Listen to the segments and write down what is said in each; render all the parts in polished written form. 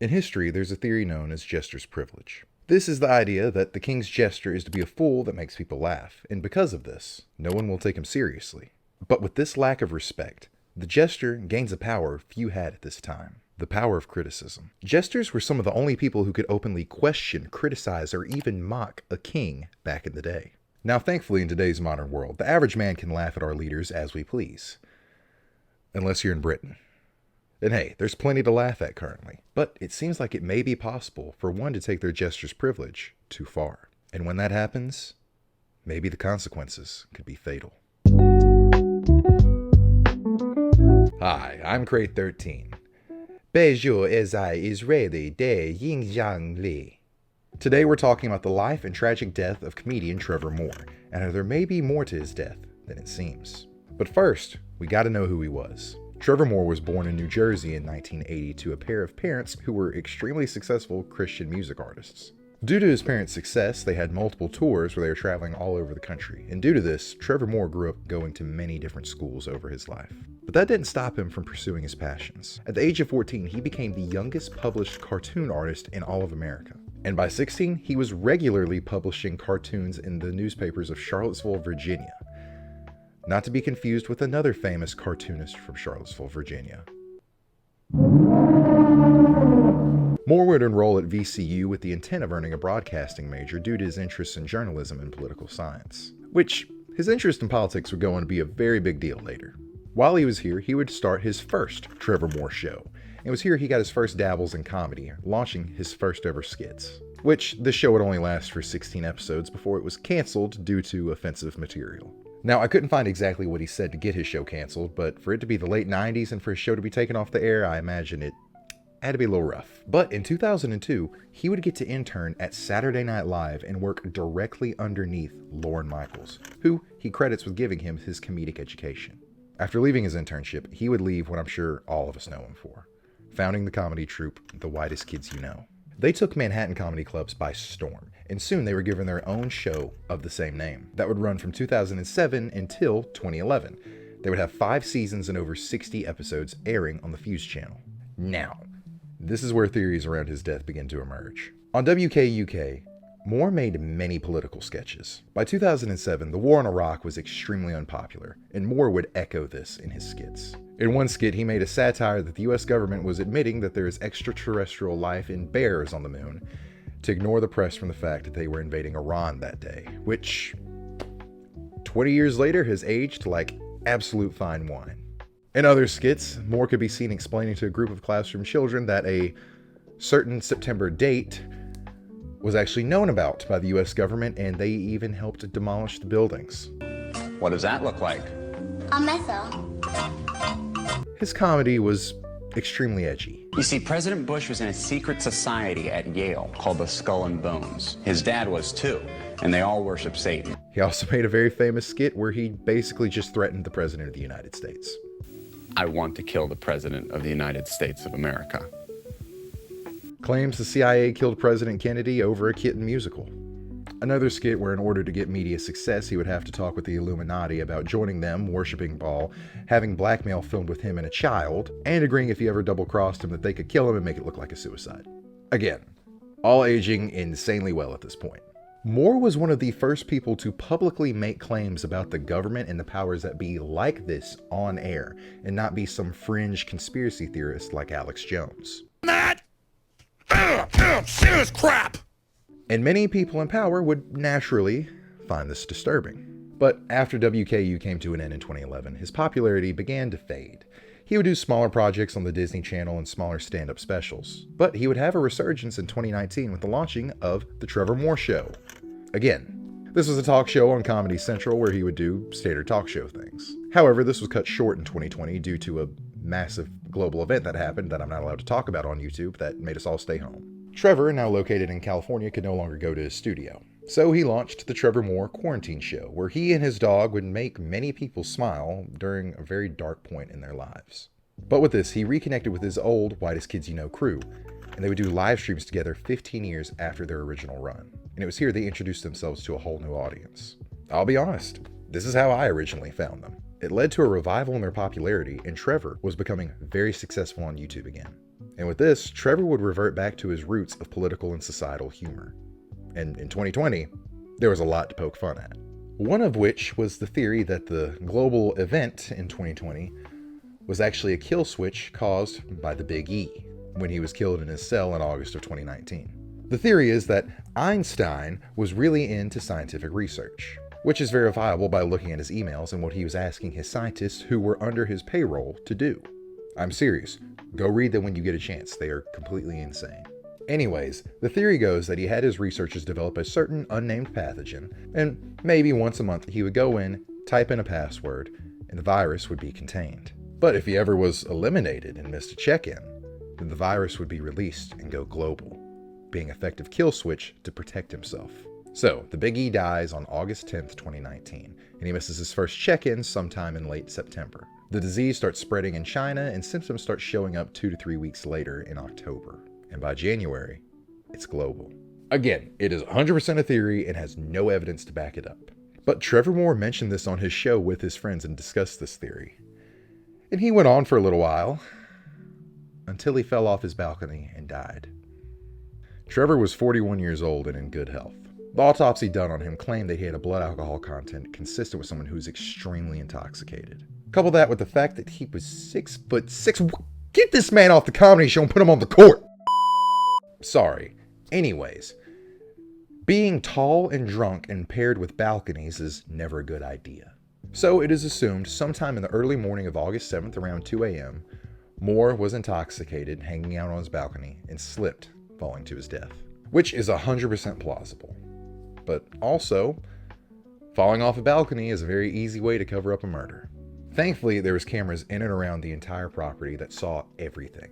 In history, there's a theory known as Jester's privilege. This is the idea that the king's jester is to be a fool that makes people laugh, and because of this, no one will take him seriously. But with this lack of respect, the jester gains a power few had at this time. The power of criticism. Jesters were some of the only people who could openly question, criticize, or even mock a king back in the day. Now, thankfully, in today's modern world, the average man can laugh at our leaders as we please. Unless you're in Britain. And hey, there's plenty to laugh at currently. But it seems like it may be possible for one to take their jester's privilege too far. And when that happens, maybe the consequences could be fatal. Hi, I'm Crate13. Bonjour, Israeli de Ying Yang Li. Today we're talking about the life and tragic death of comedian Trevor Moore, and how there may be more to his death than it seems. But first, we gotta know who he was. Trevor Moore was born in New Jersey in 1980 to a pair of parents who were extremely successful Christian music artists. Due to his parents' success, they had multiple tours where they were traveling all over the country, and due to this, Trevor Moore grew up going to many different schools over his life. But that didn't stop him from pursuing his passions. At the age of 14, he became the youngest published cartoon artist in all of America. And by 16, he was regularly publishing cartoons in the newspapers of Charlottesville, Virginia. Not to be confused with another famous cartoonist from Charlottesville, Virginia. Moore would enroll at VCU with the intent of earning a broadcasting major due to his interests in journalism and political science, which his interest in politics would go on to be a very big deal later. While he was here, he would start his first Trevor Moore show. It was here he got his first dabbles in comedy, launching his first ever skits, which this show would only last for 16 episodes before it was canceled due to offensive material. Now, I couldn't find exactly what he said to get his show canceled, but for it to be the late 90s and for his show to be taken off the air, I imagine it had to be a little rough. But in 2002, he would get to intern at Saturday Night Live and work directly underneath Lorne Michaels, who he credits with giving him his comedic education. After leaving his internship, he would leave what I'm sure all of us know him for, founding the comedy troupe, the Whitest Kids U Know. They took Manhattan comedy clubs by storm, and soon they were given their own show of the same name that would run from 2007 until 2011. They would have 5 seasons and over 60 episodes airing on the Fuse channel. Now, this is where theories around his death begin to emerge. On WKUK, Moore made many political sketches. By 2007, the war in Iraq was extremely unpopular, and Moore would echo this in his skits. In one skit, he made a satire that the US government was admitting that there is extraterrestrial life in bears on the moon, to ignore the press from the fact that they were invading Iran that day, which 20 years later has aged like absolute fine wine. In other skits, Moore could be seen explaining to a group of classroom children that a certain September date was actually known about by the US government, and they even helped demolish the buildings. What does that look like? A missile. His comedy was extremely edgy. You see, President Bush was in a secret society at Yale called the Skull and Bones. His dad was too, and they all worship Satan. He also made a very famous skit where he basically just threatened the President of the United States. I want to kill the President of the United States of America. Claims the CIA killed President Kennedy over a kitten musical. Another skit where in order to get media success, he would have to talk with the Illuminati about joining them, worshipping Baal, having blackmail filmed with him and a child, and agreeing if he ever double-crossed him that they could kill him and make it look like a suicide. Again, all aging insanely well at this point. Moore was one of the first people to publicly make claims about the government and the powers that be like this on air, and not be some fringe conspiracy theorist like Alex Jones. Serious crap! And many people in power would naturally find this disturbing. But after WKU came to an end in 2011, his popularity began to fade. He would do smaller projects on the Disney Channel and smaller stand-up specials. But he would have a resurgence in 2019 with the launching of The Trevor Moore Show. Again, this was a talk show on Comedy Central where he would do standard talk show things. However, this was cut short in 2020 due to a massive global event that happened that I'm not allowed to talk about on YouTube that made us all stay home. Trevor, now located in California, could no longer go to his studio. So he launched the Trevor Moore Quarantine Show, where he and his dog would make many people smile during a very dark point in their lives. But with this, he reconnected with his old Whitest Kids U Know crew, and they would do live streams together 15 years after their original run. And it was here they introduced themselves to a whole new audience. I'll be honest, this is how I originally found them. It led to a revival in their popularity, and Trevor was becoming very successful on YouTube again. And with this, Trevor would revert back to his roots of political and societal humor. And in 2020, there was a lot to poke fun at. One of which was the theory that the global event in 2020 was actually a kill switch caused by the Big E when he was killed in his cell in August of 2019. The theory is that Einstein was really into scientific research, which is verifiable by looking at his emails and what he was asking his scientists who were under his payroll to do. I'm serious. Go read them when you get a chance. They are completely insane. Anyways, the theory goes that he had his researchers develop a certain unnamed pathogen, and maybe once a month he would go in, type in a password, and the virus would be contained. But if he ever was eliminated and missed a check-in, then the virus would be released and go global, being an effective kill switch to protect himself. So, the Big E dies on August 10th, 2019, and he misses his first check-in sometime in late September. The disease starts spreading in China, and symptoms start showing up 2 to 3 weeks later in October. And by January, it's global. Again, it is 100% a theory and has no evidence to back it up. But Trevor Moore mentioned this on his show with his friends and discussed this theory. And he went on for a little while, until he fell off his balcony and died. Trevor was 41 years old and in good health. The autopsy done on him claimed that he had a blood alcohol content consistent with someone who's extremely intoxicated. Couple that with the fact that he was 6'6". Get this man off the comedy show and put him on the court! Sorry. Anyways, being tall and drunk and paired with balconies is never a good idea. So it is assumed sometime in the early morning of August 7th around 2 a.m., Moore was intoxicated, hanging out on his balcony, and slipped, falling to his death. Which is 100% plausible. But also, falling off a balcony is a very easy way to cover up a murder. Thankfully, there was cameras in and around the entire property that saw everything.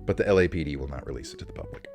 But the LAPD will not release it to the public.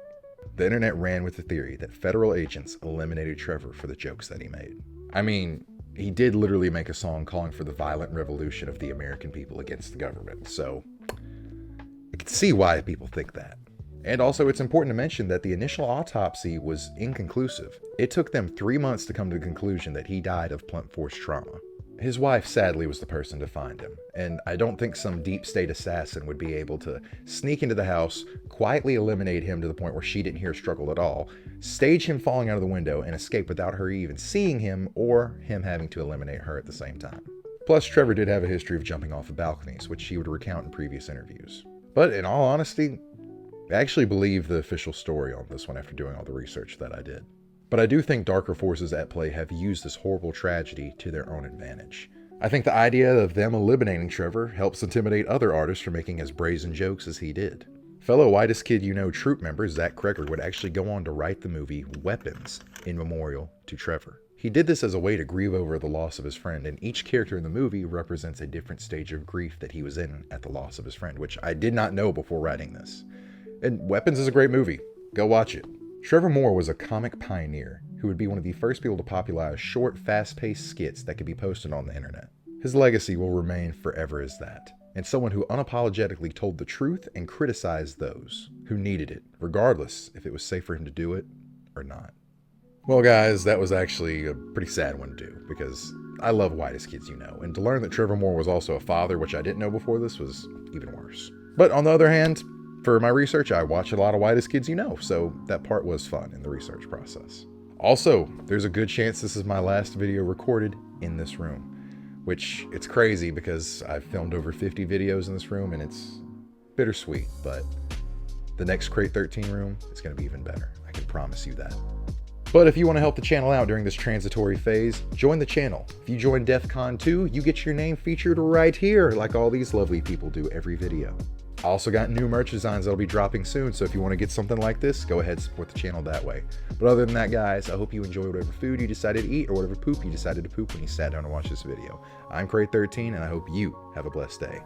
The internet ran with the theory that federal agents eliminated Trevor for the jokes that he made. I mean, he did literally make a song calling for the violent revolution of the American people against the government, so I can see why people think that. And also, it's important to mention that the initial autopsy was inconclusive. It took them 3 months to come to the conclusion that he died of blunt force trauma. His wife, sadly, was the person to find him, and I don't think some deep state assassin would be able to sneak into the house, quietly eliminate him to the point where she didn't hear a struggle at all, stage him falling out of the window, and escape without her even seeing him or him having to eliminate her at the same time. Plus, Trevor did have a history of jumping off of balconies, which he would recount in previous interviews. But in all honesty, I actually believe the official story on this one after doing all the research that I did. But I do think darker forces at play have used this horrible tragedy to their own advantage. I think the idea of them eliminating Trevor helps intimidate other artists from making as brazen jokes as he did. Fellow Whitest Kid U Know troupe member Zach Kreger would actually go on to write the movie Weapons in memorial to Trevor. He did this as a way to grieve over the loss of his friend, and each character in the movie represents a different stage of grief that he was in at the loss of his friend, which I did not know before writing this. And Weapons is a great movie. Go watch it. Trevor Moore was a comic pioneer who would be one of the first people to popularize short, fast-paced skits that could be posted on the internet. His legacy will remain forever as that, and someone who unapologetically told the truth and criticized those who needed it, regardless if it was safe for him to do it or not. Well, guys, that was actually a pretty sad one to do, because I love Whitest Kids U Know, and to learn that Trevor Moore was also a father, which I didn't know before this, was even worse. But on the other hand, for my research, I watch a lot of Whitest Kids U Know, so that part was fun in the research process. Also, there's a good chance this is my last video recorded in this room, which it's crazy because I've filmed over 50 videos in this room and it's bittersweet, but the next Crate 13 room is going to be even better. I can promise you that. But if you want to help the channel out during this transitory phase, join the channel. If you join DEF CON 2, you get your name featured right here, like all these lovely people do every video. I also got new merch designs that'll be dropping soon, so if you want to get something like this, go ahead and support the channel that way. But other than that, guys, I hope you enjoyed whatever food you decided to eat or whatever poop you decided to poop when you sat down to watch this video. I'm Crate 13, and I hope you have a blessed day.